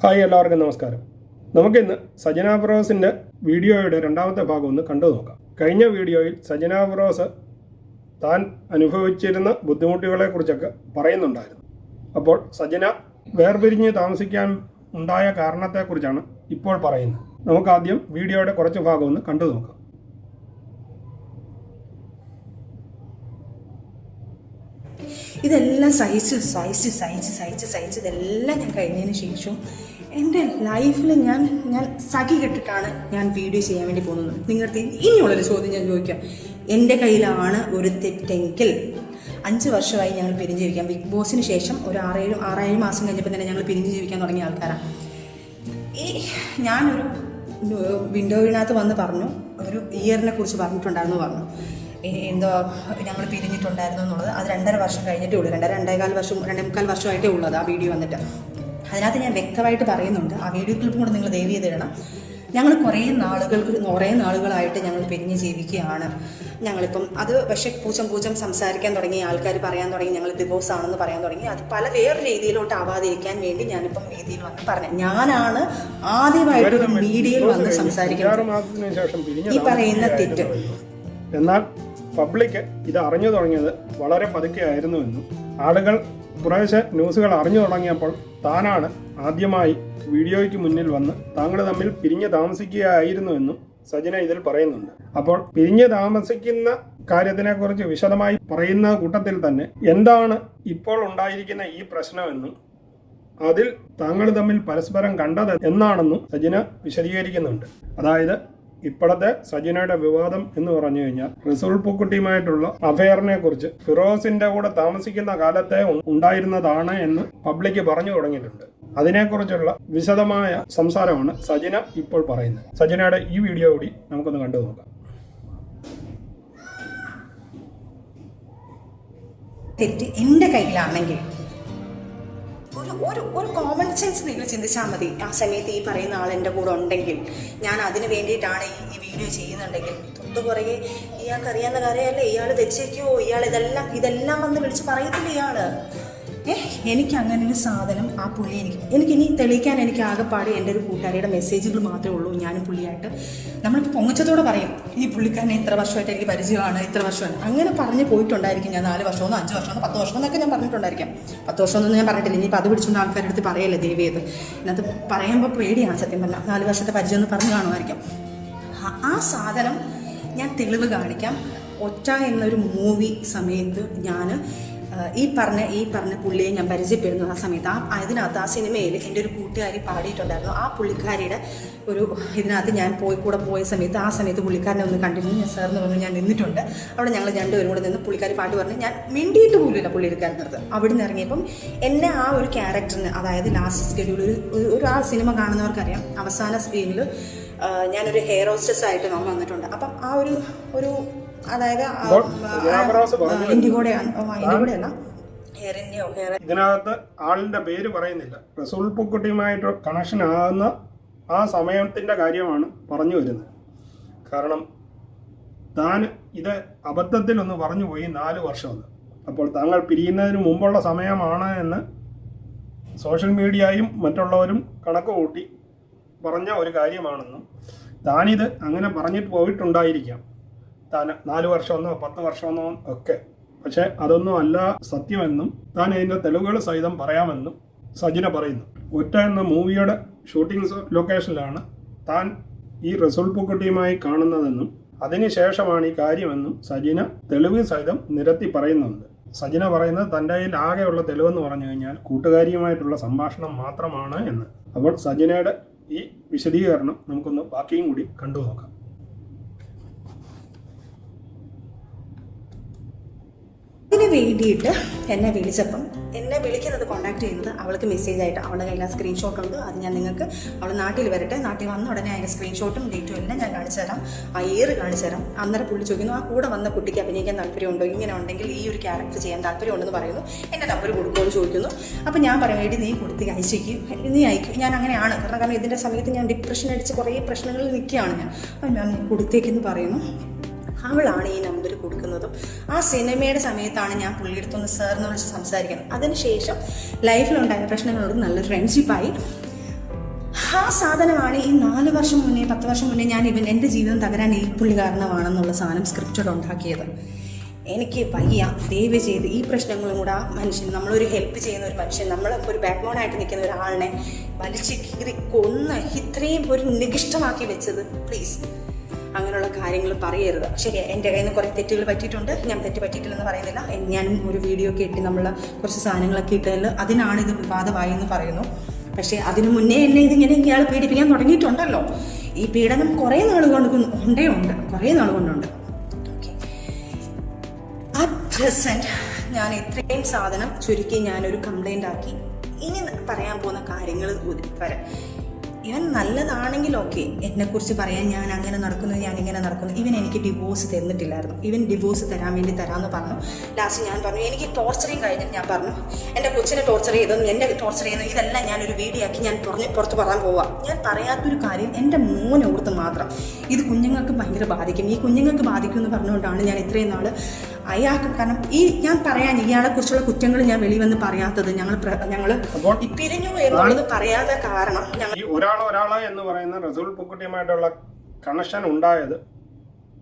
Hi, എല്ലാവർക്കും നമസ്കാരം. നമുക്കിന്ന് സജന ഫിറോസിൻ്റെ വീഡിയോയുടെ രണ്ടാമത്തെ ഭാഗം ഒന്ന് കണ്ടു നോക്കാം. കഴിഞ്ഞ വീഡിയോയിൽ സജന ഫിറോസ് താൻ അനുഭവിച്ചിരുന്ന ബുദ്ധിമുട്ടുകളെക്കുറിച്ചൊക്കെ പറയുന്നുണ്ടായിരുന്നു. അപ്പോൾ സജന വേർപിരിഞ്ഞ് താമസിക്കാൻ ഉണ്ടായ കാരണത്തെക്കുറിച്ചാണ് ഇപ്പോൾ പറയുന്നത്. നമുക്കാദ്യം വീഡിയോയുടെ കുറച്ച് ഭാഗം ഒന്ന് കണ്ടു നോക്കാം. ഇതെല്ലാം സഹിച്ച് ഇതെല്ലാം ഞാൻ കഴിഞ്ഞതിന് ശേഷം എൻ്റെ ലൈഫിൽ ഞാൻ സഖി കെട്ടിട്ടാണ് ഞാൻ വീഡിയോ ചെയ്യാൻ വേണ്ടി പോകുന്നത്. നിങ്ങൾക്ക് ഇനിയുള്ളൊരു ചോദ്യം ഞാൻ ചോദിക്കാം. എൻ്റെ കയ്യിലാണ് ഒരു തെറ്റെങ്കിൽ 5 വർഷമായി ഞങ്ങൾ പിരിഞ്ഞ് ജീവിക്കാം. ബിഗ് ബോസിന് ശേഷം ഒരു 6-7 മാസം കഴിഞ്ഞപ്പോൾ തന്നെ ഞങ്ങൾ പിരിഞ്ഞ് ജീവിക്കാൻ തുടങ്ങിയ ആൾക്കാരാണ്. ഞാനൊരു വിൻഡോവിനകത്ത് വന്ന് പറഞ്ഞു, ഒരു ഇയറിനെ കുറിച്ച് പറഞ്ഞു എന്തോ ഞങ്ങൾ പിരിഞ്ഞിട്ടുണ്ടായിരുന്നു എന്നുള്ളത്. അത് 2.5 വർഷം കഴിഞ്ഞിട്ടേ ഉള്ളൂ. 2.5 വർഷമായിട്ടേ ഉള്ളൂ അത് ആ വീഡിയോ വന്നിട്ട്. അതിനകത്ത് ഞാൻ വ്യക്തമായിട്ട് പറയുന്നുണ്ട്. ആ വീഡിയോ ക്ലിപ്പും കൂടെ നിങ്ങൾ ദയവ് ചെയ്ത് ഇടണം. ഞങ്ങൾ കുറേ നാളുകളായിട്ട് ഞങ്ങൾ പിരിഞ്ഞ് ജീവിക്കുകയാണ്. ഞങ്ങളിപ്പം അത് പക്ഷേ പൂച്ചം സംസാരിക്കാൻ തുടങ്ങി, ആൾക്കാർ പറയാൻ തുടങ്ങി ഞങ്ങൾ ഡിവോഴ്സ് ആണെന്ന് പറയാൻ തുടങ്ങി. അത് വേറെ രീതിയിലോട്ട് ആവാതിരിക്കാൻ വേണ്ടി ഞാനിപ്പം വേദിയിൽ വന്ന് പറഞ്ഞു. ഞാനാണ് ആദ്യമായിട്ട് മീഡിയയിൽ വന്ന് സംസാരിക്കുന്നത് ഈ പറയുന്ന തെറ്റ്. എന്നാൽ പബ്ലിക് ഇത് അറിഞ്ഞു തുടങ്ങിയത് വളരെ പതുക്കെയായിരുന്നുവെന്നും ആളുകൾ കുറേശ്ശെ ന്യൂസുകൾ അറിഞ്ഞു തുടങ്ങിയപ്പോൾ താനാണ് ആദ്യമായി വീഡിയോയ്ക്ക് മുന്നിൽ വന്ന് താങ്കൾ തമ്മിൽ പിരിഞ്ഞ് താമസിക്കുകയായിരുന്നുവെന്നും സജന ഇതിൽ പറയുന്നുണ്ട്. അപ്പോൾ പിരിഞ്ഞ് താമസിക്കുന്ന കാര്യത്തിനെക്കുറിച്ച് വിശദമായി പറയുന്ന കൂട്ടത്തിൽ തന്നെ എന്താണ് ഇപ്പോൾ ഉണ്ടായിരിക്കുന്ന ഈ പ്രശ്നമെന്നും അതിൽ താങ്കൾ തമ്മിൽ പരസ്പരം കണ്ടത് എന്നാണെന്നും സജന വിശദീകരിക്കുന്നുണ്ട്. അതായത് ഇപ്പോഴത്തെ സജനയുടെ വിവാദം എന്ന് പറഞ്ഞു കഴിഞ്ഞാൽ റസൂൽ പൂക്കുട്ടിയുമായിട്ടുള്ള അഫെയറിനെ കുറിച്ച് ഫിറോസിന്റെ കൂടെ താമസിക്കുന്ന കാലത്തെ ഉണ്ടായിരുന്നതാണ് എന്ന് പബ്ലിക് പറഞ്ഞു തുടങ്ങിയിട്ടുണ്ട്. അതിനെക്കുറിച്ചുള്ള വിശദമായ സംസാരമാണ് സജന ഇപ്പോൾ പറയുന്നത്. സജനയുടെ ഈ വീഡിയോ കൂടി നമുക്കൊന്ന് കണ്ടു നോക്കാം. തെറ്റ് എൻ്റെ കയ്യിലാണെങ്കിൽ ഒരു കോമൺ സെൻസ് നിങ്ങൾ ചിന്തിച്ചാൽ മതി. ആ സമയത്ത് ഈ പറയുന്ന ആൾ എൻ്റെ കൂടെ ഉണ്ടെങ്കിൽ, ഞാൻ അതിന് വേണ്ടിയിട്ടാണ് ഈ വീഡിയോ ചെയ്യുന്നുണ്ടെങ്കിൽ, തൊട്ടുപുറകെ ഇയാൾക്ക് അറിയാവുന്ന കാര്യമല്ലേ, ഇയാൾ വെച്ചേക്കോ, ഇയാൾ ഇതെല്ലാം വന്ന് വിളിച്ച് പറയത്തില്ല ഇയാൾ. എനിക്ക് അങ്ങനെ ഒരു സാധനം ആ പുള്ളി എനിക്കിനി തെളിയിക്കാൻ എനിക്ക് ആകെപ്പാട് എൻ്റെ ഒരു കൂട്ടുകാരിയുടെ മെസ്സേജുകൾ മാത്രമേ ഉള്ളൂ. ഞാനും പുള്ളിയായിട്ട് നമ്മളിപ്പോൾ പൊങ്ങച്ചത്തോടെ പറയും, ഈ പുള്ളിക്കാരനെ ഇത്ര വർഷമായിട്ട് എനിക്ക് പരിചയമാണ്, ഇത്ര വർഷമാണ് അങ്ങനെ പറഞ്ഞ് പോയിട്ടുണ്ടായിരിക്കും. ഞാൻ 4 വർഷമോ 5 വർഷമോ 10 വർഷമോ എന്നൊക്കെ ഞാൻ പറഞ്ഞിട്ടുണ്ടായിരിക്കും. 10 വർഷമൊന്നും ഞാൻ പറഞ്ഞിട്ടില്ല. ഇനിയിപ്പോൾ അത് പിടിച്ചുകൊണ്ട് ആൾക്കാരുടെ അടുത്ത് പറയല്ലേ ദേവിയത്. ഇതിനകത്ത് പറയുമ്പോൾ പേടിയാണ് സത്യം പറഞ്ഞാൽ. 4 വർഷത്തെ പരിചയം എന്ന് പറഞ്ഞു കാണുമായിരിക്കും. ആ സാധനം ഞാൻ തെളിവ് കാണിക്കാം. ഒറ്റ എന്നൊരു മൂവി സമയത്ത് ഞാൻ ഈ പറഞ്ഞ പുള്ളിയെ ഞാൻ പരിചയപ്പെടുന്നു. ആ സമയത്ത് അതിനകത്ത് ആ സിനിമയിൽ എൻ്റെ ഒരു കൂട്ടുകാരി പാടിയിട്ടുണ്ടായിരുന്നു. ആ പുള്ളിക്കാരിയുടെ ഒരു ഇതിനകത്ത് ഞാൻ കൂടെ പോയ സമയത്ത് ആ സമയത്ത് പുള്ളിക്കാരനെ ഒന്ന് കണ്ടിരുന്നു. ഞാൻ സാറിന് പറഞ്ഞു ഞാൻ നിന്നിട്ടുണ്ട്. അവിടെ ഞങ്ങൾ 2 പേരും കൂടെ നിന്ന് പുള്ളിക്കാരി പാട്ട് പറഞ്ഞ് ഞാൻ മിണ്ടിയിട്ട് പോലുമില്ല പുള്ളിക്കാരനടുത്ത്. അവിടെ നിന്ന് ഇറങ്ങിയപ്പം എന്നെ ആ ഒരു ക്യാരക്ടറിന്, അതായത് ലാസ്റ്റ് സ്കെഡ്യൂൾ ഒരു ആ സിനിമ കാണുന്നവർക്കറിയാം, അവസാന സ്ക്രീനിൽ ഞാനൊരു ഹെയർ ഹോസ്റ്റസ് ആയിട്ട് നമ്മൾ വന്നിട്ടുണ്ട്. അപ്പം ആ ഒരു അതായത് ഇതിനകത്ത് ആളിന്റെ പേര് പറയുന്നില്ല. റസൂൽ പൂക്കുട്ടിയുമായിട്ട് കണക്ഷൻ ആകുന്ന ആ സമയത്തിന്റെ കാര്യമാണ് പറഞ്ഞു വരുന്നത്. കാരണം താൻ ഇത് അബദ്ധത്തിലൊന്ന് പറഞ്ഞു പോയി 4 വർഷമെന്ന്. അപ്പോൾ താങ്കൾ പിരിയുന്നതിന് മുമ്പുള്ള സമയമാണ് എന്ന് സോഷ്യൽ മീഡിയയും മറ്റുള്ളവരും കണക്ക് കൂട്ടി പറഞ്ഞ ഒരു കാര്യമാണെന്നും താനിത് അങ്ങനെ പറഞ്ഞിട്ട് പോയിട്ടുണ്ടായിരിക്കാം. താൻ 4 വർഷമെന്നോ 10 വർഷമെന്നോ ഒക്കെ, പക്ഷെ അതൊന്നും അല്ല സത്യമെന്നും താൻ അതിൻ്റെ തെളിവുകൾ സഹിതം പറയാമെന്നും സജന പറയുന്നു. ഒറ്റ എന്ന മൂവിയുടെ ഷൂട്ടിംഗ് ലൊക്കേഷനിലാണ് താൻ ഈ റസൂൽ പൂക്കുട്ടിയുമായി കാണുന്നതെന്നും അതിനുശേഷമാണ് ഈ കാര്യമെന്നും സജന തെളിവ് സഹിതം നിരത്തി പറയുന്നുണ്ട്. സജന പറയുന്നത് തൻ്റെ കയ്യിൽ ആകെയുള്ള തെളിവെന്ന് പറഞ്ഞു കഴിഞ്ഞാൽ കൂട്ടുകാരിയുമായിട്ടുള്ള സംഭാഷണം മാത്രമാണ് എന്ന്. അപ്പോൾ സജനയുടെ ഈ വിശദീകരണം നമുക്കൊന്ന് ബാക്കിയും കൂടി കണ്ടു നോക്കാം. അതിന് വേണ്ടിയിട്ട് എന്നെ വിളിക്കുന്നത് കോൺടാക്ട് ചെയ്യുന്നത് അവൾക്ക് മെസ്സേജായിട്ട് അവളുടെ കയ്യിൽ ആ സ്ക്രീൻഷോട്ട് ഉണ്ട്. അത് ഞാൻ നിങ്ങൾക്ക്, അവൾ നാട്ടിൽ വരട്ടെ, നാട്ടിൽ വന്ന ഉടനെ അതിൻ്റെ സ്ക്രീൻഷോട്ടും ഡേറ്റും എല്ലാം ഞാൻ കാണിച്ചു തരാം. ആ ഇയർ കാണിച്ചു തരാം. അന്നേരം പുള്ളി ചോദിക്കുന്നു, ആ കൂടെ വന്ന കുട്ടിക്ക് അഭിനയിക്കാൻ താല്പര്യമുണ്ടോ, ഇങ്ങനെ ഉണ്ടെങ്കിൽ ഈ ഒരു ക്യാരക്ടർ ചെയ്യാൻ താല്പര്യമുണ്ടെന്ന് പറയുന്നു. എൻ്റെ നമ്പർ കൊടുക്കുമെന്ന് ചോദിക്കുന്നു. അപ്പം ഞാൻ പറയാം, എടി നീ കൊടുത്ത് അയച്ചേക്ക്, നീ അയക്കും. ഞാൻ അങ്ങനെയാണ്, കാരണം ഇതിൻ്റെ സമയത്ത് ഞാൻ ഡിപ്രഷൻ അടിച്ച് കുറേ പ്രശ്നങ്ങളിൽ നിൽക്കുകയാണ് ഞാൻ. അപ്പം ഞാൻ കൊടുത്തേക്കെന്ന് പറയുന്നു. അവളാണ് ഈ നമ്പർ കൊടുക്കുന്നതും. ആ സിനിമയുടെ സമയത്താണ് ഞാൻ പുള്ളിയെടുത്തൊന്ന് സാറിനെ വിളിച്ച് സംസാരിക്കുന്നത്. അതിനുശേഷം ലൈഫിലുണ്ടായ പ്രശ്നങ്ങളോട് നല്ല ഫ്രണ്ട്ഷിപ്പായി. ആ സാധനമാണ് ഈ 4 വർഷം മുന്നേ 10 വർഷം മുന്നേ ഞാൻ എൻ്റെ ജീവിതം തകരാൻ ഈ പുള്ളി കാരണമാണെന്നുള്ള സാധനം സ്ക്രിപ്റ്റഡ് ഉണ്ടാക്കിയത്. എനിക്ക് വയ്യ, ദയവ് ചെയ്ത് ഈ പ്രശ്നങ്ങളും കൂടെ ആ മനുഷ്യൻ, നമ്മളൊരു ഹെൽപ്പ് ചെയ്യുന്ന ഒരു മനുഷ്യൻ, നമ്മളിപ്പോൾ ഒരു ബാക്ക് ബോണായിട്ട് നിൽക്കുന്ന ഒരാളിനെ വലിച്ച് കീറി കൊന്ന് ഇത്രയും ഒരു നികിഷ്ടമാക്കി വെച്ചത്, പ്ലീസ് അങ്ങനെയുള്ള കാര്യങ്ങൾ പറയരുത്. ശരിയാ, എൻ്റെ കയ്യിൽ നിന്ന് കുറേ തെറ്റുകൾ പറ്റിയിട്ടുണ്ട്, ഞാൻ തെറ്റ് പറ്റിയിട്ടില്ലെന്ന് പറയുന്നില്ല. ഞാനും ഒരു വീഡിയോ ഒക്കെ ഇട്ട് നമ്മൾ കുറച്ച് സാധനങ്ങളൊക്കെ ഇട്ടതിൽ അതിനാണ് ഇത് വിവാദമായി എന്ന് പറയുന്നു. പക്ഷേ അതിനു മുന്നേ എന്നെ ഇതിങ്ങനെ ഇയാൾ പീഡിപ്പിക്കാൻ തുടങ്ങിയിട്ടുണ്ടല്ലോ. ഈ പീഡനം കുറേ നാൾ ഉണ്ട്, കുറേ നാൾ കൊണ്ടുണ്ട്. പ്രസന്റ് ഞാൻ ഇത്രയും സാധനം ചുരുക്കി ഞാനൊരു കംപ്ലൈൻ്റ് ആക്കി. ഇനി പറയാൻ പോകുന്ന കാര്യങ്ങൾ വരെ ഇവൻ നല്ലതാണെങ്കിൽ ഓക്കെ, എന്നെക്കുറിച്ച് പറയാൻ ഞാൻ അങ്ങനെ നടക്കുന്നു, ഞാൻ ഇങ്ങനെ നടക്കുന്നു. ഇവൻ എനിക്ക് ഡിവോഴ്സ് തന്നിട്ടില്ലായിരുന്നു. ഇവൻ ഡിവോഴ്സ് തരാൻ വേണ്ടി തരാമെന്ന് പറഞ്ഞു. ലാസ്റ്റ് ഞാൻ പറഞ്ഞു എനിക്ക് ടോർച്ചറിങ് കഴിഞ്ഞിട്ട് ഞാൻ പറഞ്ഞു എൻ്റെ കൊച്ചിനെ ടോർച്ചർ ചെയ്തതും എന്നെ ടോർച്ചർ ചെയ്യുന്നു ഇതെല്ലാം ഞാനൊരു വീഡിയോ ആക്കി ഞാൻ പുറത്ത് പറയാൻ പോവാം. ഞാൻ പറയാത്തൊരു കാര്യം എൻ്റെ മോനെ ഓർത്ത് മാത്രം. ഇത് കുഞ്ഞുങ്ങൾക്ക് ഭയങ്കര ബാധിക്കും, ഈ കുഞ്ഞുങ്ങൾക്ക് ബാധിക്കും എന്ന് പറഞ്ഞുകൊണ്ടാണ് ഞാൻ ഇത്രയും നാൾ അയാൾക്ക്, കാരണം ഞാൻ പറയാൻ ഇയാളെ കുറിച്ചുള്ള കുറ്റങ്ങൾ ഞാൻ വെളിയിൽ വന്ന് പറയാത്തത്. ഞങ്ങൾ പിരിഞ്ഞു എന്നുള്ളത് പറയാതെ കാരണം ഒരാളെ എന്ന് പറയുന്ന റസൂൽ പൂക്കുട്ടിയുമായിട്ടുള്ള കണക്ഷൻ ഉണ്ടായത്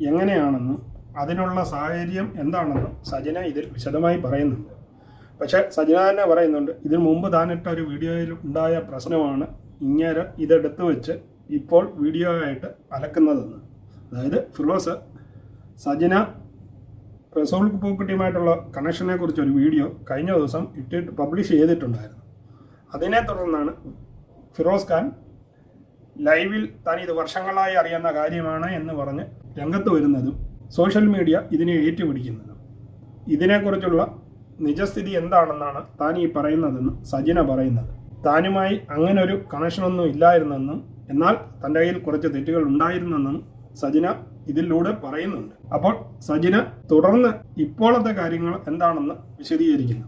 എങ്ങനെയാണെന്നും അതിനുള്ള സാഹചര്യം എന്താണെന്നും സജന ഇതിൽ വിശദമായി പറയുന്നുണ്ട്. പക്ഷേ സജന തന്നെ പറയുന്നുണ്ട്, ഇതിനു മുമ്പ് താനിട്ട ഒരു വീഡിയോയിൽ ഉണ്ടായ പ്രശ്നമാണ് ഇങ്ങനെ ഇതെടുത്തു വെച്ച് ഇപ്പോൾ വീഡിയോ ആയിട്ട് അലക്കുന്നതെന്ന്. അതായത് ഫിറോസ് സജന റസൂൽ പൂക്കുട്ടിയുമായിട്ടുള്ള കണക്ഷനെ കുറിച്ചൊരു വീഡിയോ കഴിഞ്ഞ ദിവസം ഇട്ടിട്ട് പബ്ലിഷ് ചെയ്തിട്ടുണ്ടായിരുന്നു. അതിനെ തുടർന്നാണ് ഫിറോസ് ഖാൻ ലൈവിൽ താൻ ഇത് വർഷങ്ങളായി അറിയുന്ന കാര്യമാണ് എന്ന് പറഞ്ഞ് രംഗത്ത് വരുന്നതും സോഷ്യൽ മീഡിയ ഇതിനെ ഏറ്റുപിടിക്കുന്നതും. ഇതിനെക്കുറിച്ചുള്ള നിജസ്ഥിതി എന്താണെന്നാണ് താൻ ഈ പറയുന്നതെന്ന് സജിന പറയുന്നത്. താനുമായി അങ്ങനെ ഒരു കണക്ഷനൊന്നും ഇല്ലായിരുന്നെന്നും എന്നാൽ തൻ്റെ കയ്യിൽ കുറച്ച് തെറ്റുകൾ ഉണ്ടായിരുന്നെന്നും സജിന ഇതിലൂടെ പറയുന്നുണ്ട്. അപ്പോൾ സജിന തുടർന്ന് ഇപ്പോഴത്തെ കാര്യങ്ങൾ എന്താണെന്ന് വിശദീകരിക്കുന്നു.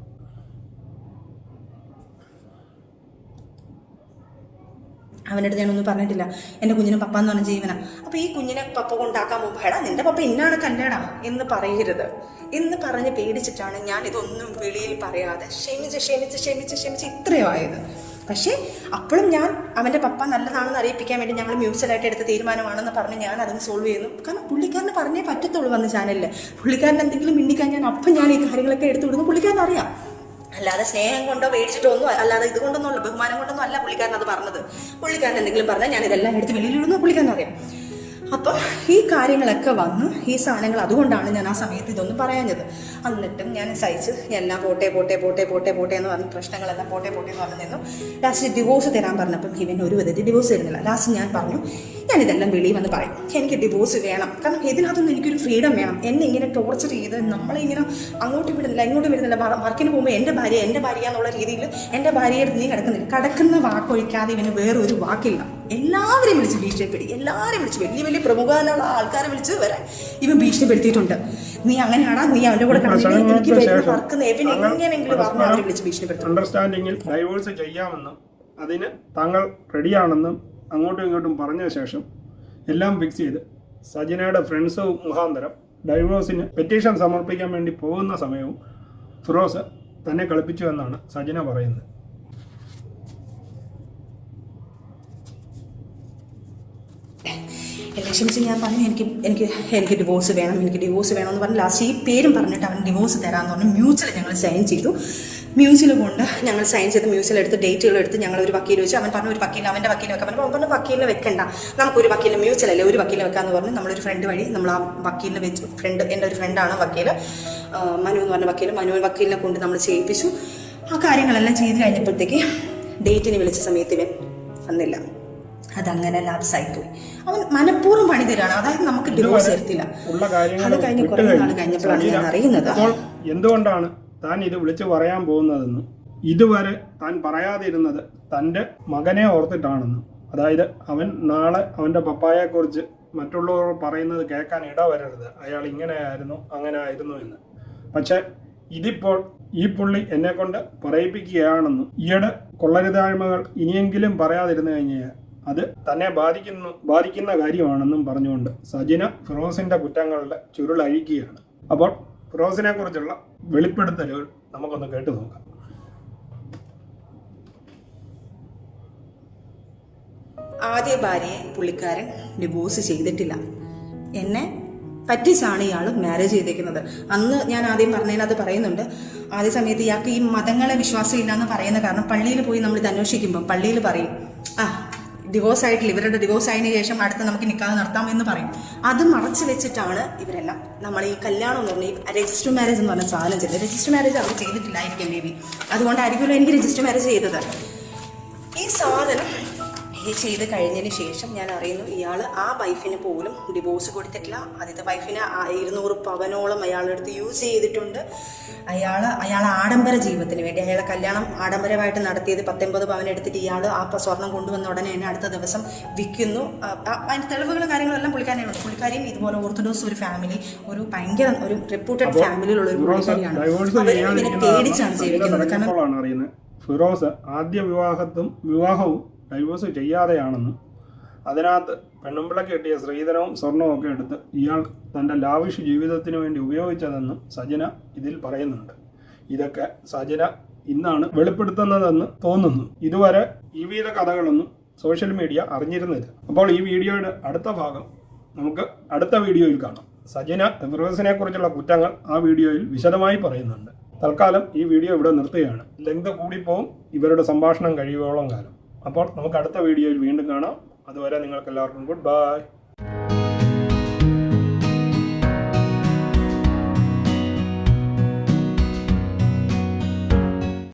അവനടുത്ത് ഞാനൊന്നും പറഞ്ഞിട്ടില്ല. എൻ്റെ കുഞ്ഞിനെ പപ്പ എന്ന് പറഞ്ഞ ജീവന. അപ്പോൾ ഈ കുഞ്ഞിനെ പപ്പ കൊണ്ടാക്കാൻ മുമ്പ് എടാ നിൻ്റെ പപ്പ ഇന്നാണ് കല്ലേടാ എന്ന് പറയരുത് എന്ന് പറഞ്ഞ് പേടിച്ചിട്ടാണ് ഞാൻ ഇതൊന്നും വെളിയിൽ പറയാതെ ക്ഷമിച്ച് ഇത്രയും ആയത്. പക്ഷേ അപ്പോഴും ഞാൻ അവൻ്റെ പപ്പ നല്ലതാണെന്ന് അറിയിപ്പിക്കാൻ വേണ്ടി ഞങ്ങൾ മ്യൂച്വലായിട്ട് എടുത്ത തീരുമാനമാണെന്ന് പറഞ്ഞ് ഞാൻ അതൊന്ന് സോൾവ് ചെയ്യുന്നു. കാരണം പുള്ളിക്കാരന് പറഞ്ഞേ പറ്റത്തുള്ളൂ വന്ന് ചാനലിൽ. പുള്ളിക്കാരൻ എന്തെങ്കിലും മിണ്ടിക്കാൻ ഞാൻ ഈ കാര്യങ്ങളൊക്കെ എടുത്തു വിടുന്നു. പുള്ളിക്കാരൻ അറിയാം, അല്ലാതെ സ്നേഹം കൊണ്ടോ പേടിച്ചിട്ടോ ഒന്നും, അല്ലാതെ ഇതുകൊണ്ടൊന്നും ബഹുമാനം കൊണ്ടൊന്നും അല്ല പുള്ളിക്കാരൻ അത് പറഞ്ഞത്. പുള്ളിക്കാരൻ എന്തെങ്കിലും പറഞ്ഞാൽ ഞാൻ ഇതെല്ലാം എടുത്ത് വെളിയിലിടുന്നു, പുള്ളിക്കാരൻ അറിയാം. അപ്പം ഈ കാര്യങ്ങളൊക്കെ വന്ന് ഈ സാധനങ്ങൾ അതുകൊണ്ടാണ് ഞാൻ ആ സമയത്ത് ഇതൊന്നും പറയാഞ്ഞത്. എന്നിട്ടും ഞാൻ സഹിച്ച് എല്ലാം പോട്ടെ എന്ന് പറഞ്ഞ് പ്രശ്നങ്ങളെല്ലാം പോട്ടെ എന്ന് പറഞ്ഞു നിന്നു. ലാസ്റ്റ് ഡിവോഴ്സ് തരാൻ പറഞ്ഞപ്പം ഇവൻ ഒരു വിധത്തിൽ ഡിവോഴ്സ് തരുന്നില്ല. ലാസ്റ്റ് ഞാൻ പറഞ്ഞു ഞാനിതെല്ലാം വെളിയിൽ വന്ന് പറയും, എനിക്ക് ഡിവോഴ്സ് വേണം. കാരണം ഇതിനകത്തൊന്നും എനിക്കൊരു ഫ്രീഡം വേണം. എന്നെ ഇങ്ങനെ ടോർച്ചർ ചെയ്ത് നമ്മളിങ്ങനെ അങ്ങോട്ടും വിടുന്നില്ല വർക്കിന് പോകുമ്പോൾ എൻ്റെ ഭാര്യ എന്നുള്ള രീതിയിൽ എൻ്റെ ഭാര്യയുടെ നീ കിടക്കുന്ന വാക്കൊഴിക്കാതെ ഇവന് വേറൊരു വാക്കില്ല. എല്ലാവരെയും വിളിച്ച് ഭീഷണിപ്പെടുത്തി, എല്ലാവരെയും വിളിച്ച് വലിയ പ്രമുഖനുള്ള ആൾക്കാരെ വിളിച്ച് വരാൻ ഇവൻ ഭീഷണിപ്പെടുത്തിയിട്ടുണ്ട്. നീ അങ്ങനെയാണോ, നീ അവൻ്റെ കൂടെ എനിക്ക് വർക്കുന്ന എങ്ങനെയെങ്കിലും പറഞ്ഞ് അവരെ വിളിച്ച് ഭീഷണിപ്പെടുത്തും. അണ്ടർസ്റ്റാൻഡിങ്ങിൽ ഡൈവോഴ്സ് ചെയ്യാമെന്നും അതിന് താങ്കൾ റെഡിയാണെന്നും അങ്ങോട്ടും ഇങ്ങോട്ടും പറഞ്ഞ ശേഷം എല്ലാം ഫിക്സ് ചെയ്ത് സജിനയുടെ ഫ്രണ്ട്സ് മുഖാന്തരം ഡൈവോഴ്സിന് പെറ്റീഷൻ സമർപ്പിക്കാൻ വേണ്ടി പോകുന്ന സമയവും ഫിറോസ് തന്നെ കളിപ്പിച്ചു എന്നാണ് സജിന പറയുന്നത്. ഇലക്ഷൻസ് ഞാൻ പറഞ്ഞു എനിക്ക് ഡിവോഴ്സ് വേണം എന്ന് പറഞ്ഞ് ലാസ്റ്റ് ഈ പേരും പറഞ്ഞിട്ട് അവൻ ഡിവോഴ്സ് തരാമെന്ന് പറഞ്ഞു. മ്യൂച്വൽ ഞങ്ങൾ സൈൻ ചെയ്തു. മ്യൂച്വൽ കൊണ്ട് ഞങ്ങൾ സൈൻ ചെയ്ത് മ്യൂച്വൽ എടുത്ത് ഡേറ്റുകൾ എടുത്ത് ഞങ്ങൾ ഒരു വക്കീൽ വെച്ചു. അവൻ പറഞ്ഞു ഒരു വക്കീൽ അവൻ്റെ വക്കീൽ വെക്കാൻ പറഞ്ഞു വക്കീലിനെ വെക്കണ്ട, നമുക്കൊരു വക്കീൽ മ്യൂച്വൽ അല്ലേ ഒരു വക്കീൽ വെക്കാമെന്ന് പറഞ്ഞു. നമ്മളൊരു ഫ്രണ്ട് വഴി നമ്മൾ ആ വക്കീലിനെ വെച്ചു. എൻ്റെ ഒരു ഫ്രണ്ടാണ് വക്കീൽ, മനു എന്ന് പറഞ്ഞ വക്കീലിനെ കൊണ്ട് നമ്മൾ ചെയ്യിപ്പിച്ചു. ആ കാര്യങ്ങളെല്ലാം ചെയ്ത് കഴിഞ്ഞപ്പോഴത്തേക്ക് ഡേറ്റിന് വിളിച്ച സമയത്ത് ഇവൻ വന്നില്ല. അതങ്ങനെ ലാപ്സായിപ്പോയി. അവൻ മനഃപൂർവ്വം പണി തരാണ്. അതായത് നമുക്ക് ഡിവോഴ്സ് തരത്തില്ല. അത് കഴിഞ്ഞ് കുറേ നാൾ കഴിഞ്ഞപ്പോഴാണ് ഞാൻ അറിയുന്നത് എന്തുകൊണ്ടാണ് താൻ ഇത് വിളിച്ചു പറയാൻ പോകുന്നതെന്നും ഇതുവരെ താൻ പറയാതിരുന്നത് തൻ്റെ മകനെ ഓർത്തിട്ടാണെന്നും. അതായത് അവൻ നാളെ അവൻ്റെ പപ്പായെക്കുറിച്ച് മറ്റുള്ളവർ പറയുന്നത് കേൾക്കാൻ ഇടവരരുത്, അയാൾ ഇങ്ങനെയായിരുന്നു അങ്ങനെ ആയിരുന്നു എന്ന്. പക്ഷെ ഇതിപ്പോൾ ഈ പുള്ളി എന്നെക്കൊണ്ട് പറയിപ്പിക്കുകയാണെന്നും ഈയിടെ കൊള്ളരുതായ്മകൾ ഇനിയെങ്കിലും പറയാതിരുന്നു കഴിഞ്ഞാൽ അത് തന്നെ ബാധിക്കുന്ന കാര്യമാണെന്നും പറഞ്ഞുകൊണ്ട് സജിന ഫിറോസിൻ്റെ കുറ്റങ്ങളുടെ ചുരുളഴിക്കുകയാണ്. അപ്പോൾ ഫിറോസിനെ കുറിച്ചുള്ള വെളിപ്പെടുത്തലുകൾ നമുക്കൊന്ന് കേട്ടു നോക്കാം. ആദ്യ ഭാര്യയെ പുള്ളിക്കാരൻ ഡിവോഴ്സ് ചെയ്തിട്ടില്ല. എന്നെ പറ്റിച്ചാണ് ഇയാൾ മാരേജ് ചെയ്തേക്കുന്നത്. അന്ന് ഞാൻ ആദ്യം പറഞ്ഞതിനകത്ത് പറയുന്നുണ്ട്, ആദ്യ സമയത്ത് ഇയാൾക്ക് ഈ മതങ്ങളെ വിശ്വാസമില്ല എന്ന് പറയുന്ന കാരണം പള്ളിയിൽ പോയി നമ്മൾ ഇത് അന്വേഷിക്കുമ്പോൾ പള്ളിയിൽ പറയും ഡിവോഴ്സ് ആയിട്ടില്ല, ഇവരുടെ ഡിവോഴ്സ് ആയതിനു ശേഷം അടുത്ത് നമുക്ക് നിക്കാഹ് നടത്താമെന്ന് പറയും. അത് മറച്ചു വെച്ചിട്ടാണ് ഇവരെല്ലാം നമ്മൾ ഈ കല്യാണം എന്ന് പറഞ്ഞാൽ ഈ രജിസ്റ്റർ മാരേജ് എന്ന് പറഞ്ഞ സാധനം ചെയ്തത്. രജിസ്റ്റർ മാരേജ് അവർ ചെയ്തിട്ടില്ലായിരിക്കും മേ ബി, അതുകൊണ്ടായിരിക്കുമല്ലോ എനിക്ക് രജിസ്റ്റർ മാരേജ് ചെയ്തത്. ഈ സാധനം ചെയ്ത് കഴിഞ്ഞതിന് ശേഷം ഞാൻ അറിയുന്നു ഇയാൾ ആ വൈഫിന് പോലും ഡിവോഴ്സ് കൊടുത്തിട്ടില്ല. ആദ്യത്തെ വൈഫിന് 200 പവനോളം അയാളെടുത്ത് യൂസ് ചെയ്തിട്ടുണ്ട്. അയാൾ ആഡംബര ജീവിതത്തിന് വേണ്ടി അയാളെ കല്യാണം ആഡംബരമായിട്ട് നടത്തിയത് 19 പവൻ എടുത്തിട്ട് ഇയാൾ ആ സ്വർണം കൊണ്ടുവന്ന ഉടനെ തന്നെ അടുത്ത ദിവസം വിൽക്കുന്നു. അതിൻ്റെ തെളിവുകളും കാര്യങ്ങളും എല്ലാം പുള്ളിക്കാരിയാണ്. പുള്ളിക്കാരിയും ഇതുപോലെ ഓർത്തഡോക്സ് ഒരു ഫാമിലി, ഒരു ഭയങ്കര ഒരു റെപ്യൂട്ടഡ് ഫാമിലിയിലുള്ള ഒരു പുള്ളിക്കാരിയാണ്. അവരെ പേടിച്ചാണ് ജീവിക്കുന്നത്. കാരണം ഫിറോസ് ആദ്യ വിവാഹവും ഡൈവോഴ്സ് ചെയ്യാതെയാണെന്നും അതിനകത്ത് പെണ്ണുമ്പിളക്ക് കിട്ടിയ സ്ത്രീധനവും സ്വർണവും ഒക്കെ എടുത്ത് ഇയാൾ തൻ്റെ ലാവിഷ് ജീവിതത്തിന് വേണ്ടി ഉപയോഗിച്ചതെന്നും സജന ഇതിൽ പറയുന്നുണ്ട്. ഇതൊക്കെ സജന ഇന്നാണ് വെളിപ്പെടുത്തുന്നതെന്ന് തോന്നുന്നു. ഇതുവരെ ഈ വിധ കഥകളൊന്നും സോഷ്യൽ മീഡിയ അറിഞ്ഞിരുന്നില്ല. അപ്പോൾ ഈ വീഡിയോയുടെ അടുത്ത ഭാഗം നമുക്ക് അടുത്ത വീഡിയോയിൽ കാണാം. സജന ഫിറോസിനെ കുറിച്ചുള്ള കുറ്റങ്ങൾ ആ വീഡിയോയിൽ വിശദമായി പറയുന്നുണ്ട്. തൽക്കാലം ഈ വീഡിയോ ഇവിടെ നിർത്തുകയാണ്. ലെങ്ത് കൂടിപ്പോവും ഇവരുടെ സംഭാഷണം കഴിയുവോളം കാലം. അപ്പോൾ നമുക്ക് അടുത്ത വീഡിയോയിൽ വീണ്ടും കാണാം. അതുവരെ നിങ്ങൾക്ക് എല്ലാവർക്കും ഗുഡ് ബൈ.